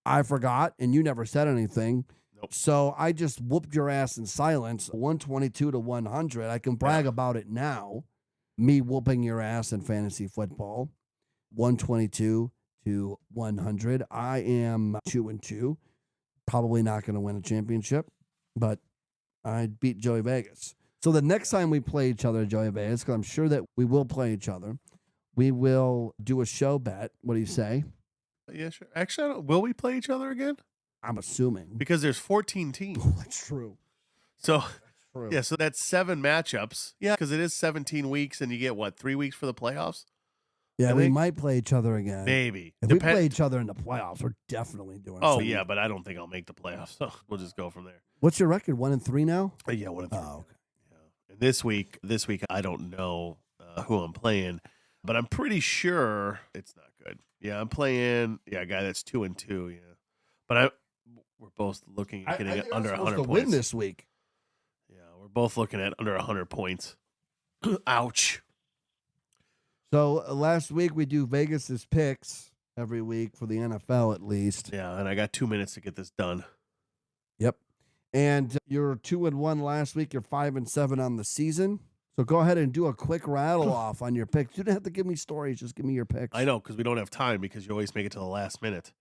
I forgot, and you never said anything. Nope. So I just whooped your ass in silence, 122-100. I can brag about it now. Me whooping your ass in fantasy football, 122-100. I am 2-2. Probably not going to win a championship, but I beat Joey Vegas. So the next time we play each other, Joey Vegas, because I'm sure that we will play each other, we will do a show bet. What do you say? Yeah, sure. Actually, will we play each other again? I'm assuming. Because there's 14 teams. Oh, that's true. So, yeah, so that's 7 matchups. Yeah, because it is 17 weeks, and you get, 3 weeks for the playoffs? Yeah, we might play each other again. Maybe. If we play each other in the playoffs, we're definitely doing something. Yeah, but I don't think I'll make the playoffs, so we'll just go from there. What's your record, 1-3 now? Yeah, 1-3. Oh, okay. Yeah. And this week, I don't know who I'm playing, but I'm pretty sure it's not good. Yeah, I'm playing, a guy that's 2-2, yeah. But we're both looking at getting under 100 points. Win this week. Yeah, we're both looking at under 100 points. Ouch. So last week we do Vegas's picks every week for the NFL at least. Yeah, and I got 2 minutes to get this done. Yep. And you're 2-1 last week. You're 5-7 on the season. So go ahead and do a quick rattle off on your picks. You don't have to give me stories. Just give me your picks. I know, because we don't have time because you always make it to the last minute.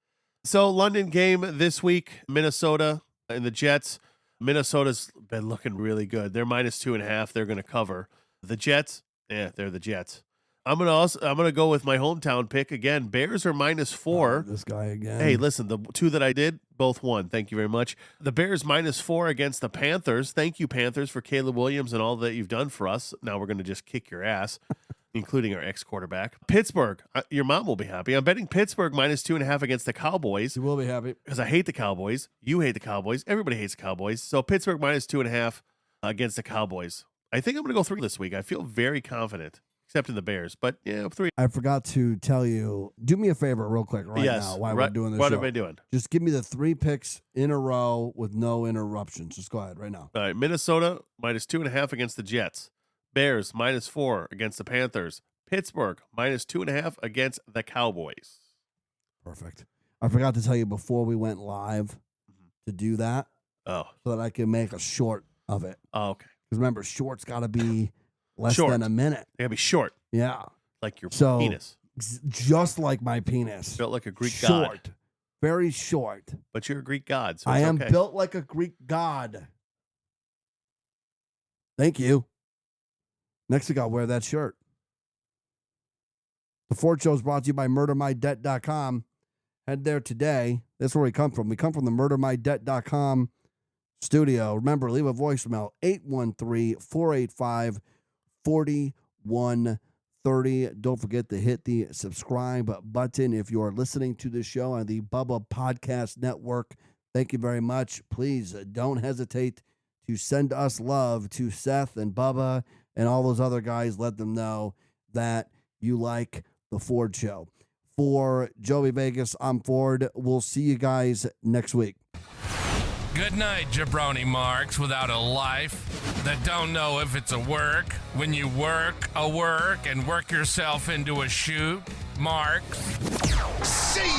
So London game this week, Minnesota and the Jets. Minnesota's been looking really good. They're -2.5. They're going to cover. The Jets, they're the Jets. I'm gonna go with my hometown pick again. Bears are -4. This guy again. Hey, listen, the 2 that I did, both won. Thank you very much. The Bears -4 against the Panthers. Thank you, Panthers, for Caleb Williams and all that you've done for us. Now we're going to just kick your ass, including our ex-quarterback. Pittsburgh, your mom will be happy. I'm betting Pittsburgh -2.5 against the Cowboys. You will be happy. Because I hate the Cowboys. You hate the Cowboys. Everybody hates the Cowboys. So Pittsburgh -2.5 against the Cowboys. I think I'm going to go 3 this week. I feel very confident. except in the Bears. But yeah, 3. I forgot to tell you, do me a favor real quick now while we're doing this What show. am I doing? Just give me the 3 picks in a row with no interruptions. Just go ahead right now. All right, Minnesota -2.5 against the Jets. Bears -4 against the Panthers. Pittsburgh -2.5 against the Cowboys. Perfect. I forgot to tell you before we went live to do that. Oh. So that I can make a short of it. Oh, okay. Because remember, short's got to be less than a minute. They gotta be short. Yeah. Like your penis. Just like my penis. Built like a Greek short. god. Very short. But you're a Greek god, so I am okay. built like a Greek god. Thank you. Next week, I'll wear that shirt. The Ford Show is brought to you by MurderMyDebt.com. Head there today. That's where we come from. We come from the MurderMyDebt.com studio. Remember, leave a voicemail, 813-485-4130. Don't forget to hit the subscribe button if you are listening to the show on the Bubba Podcast Network. Thank you very much. Please don't hesitate to send us love to Seth and Bubba and all those other guys. Let them know that you like the Ford Show. For Joey Vegas, I'm Ford. We'll see you guys next week. Good night, jabroni marks without a life that don't know if it's a work when you work a work and work yourself into a shoot. Marks. See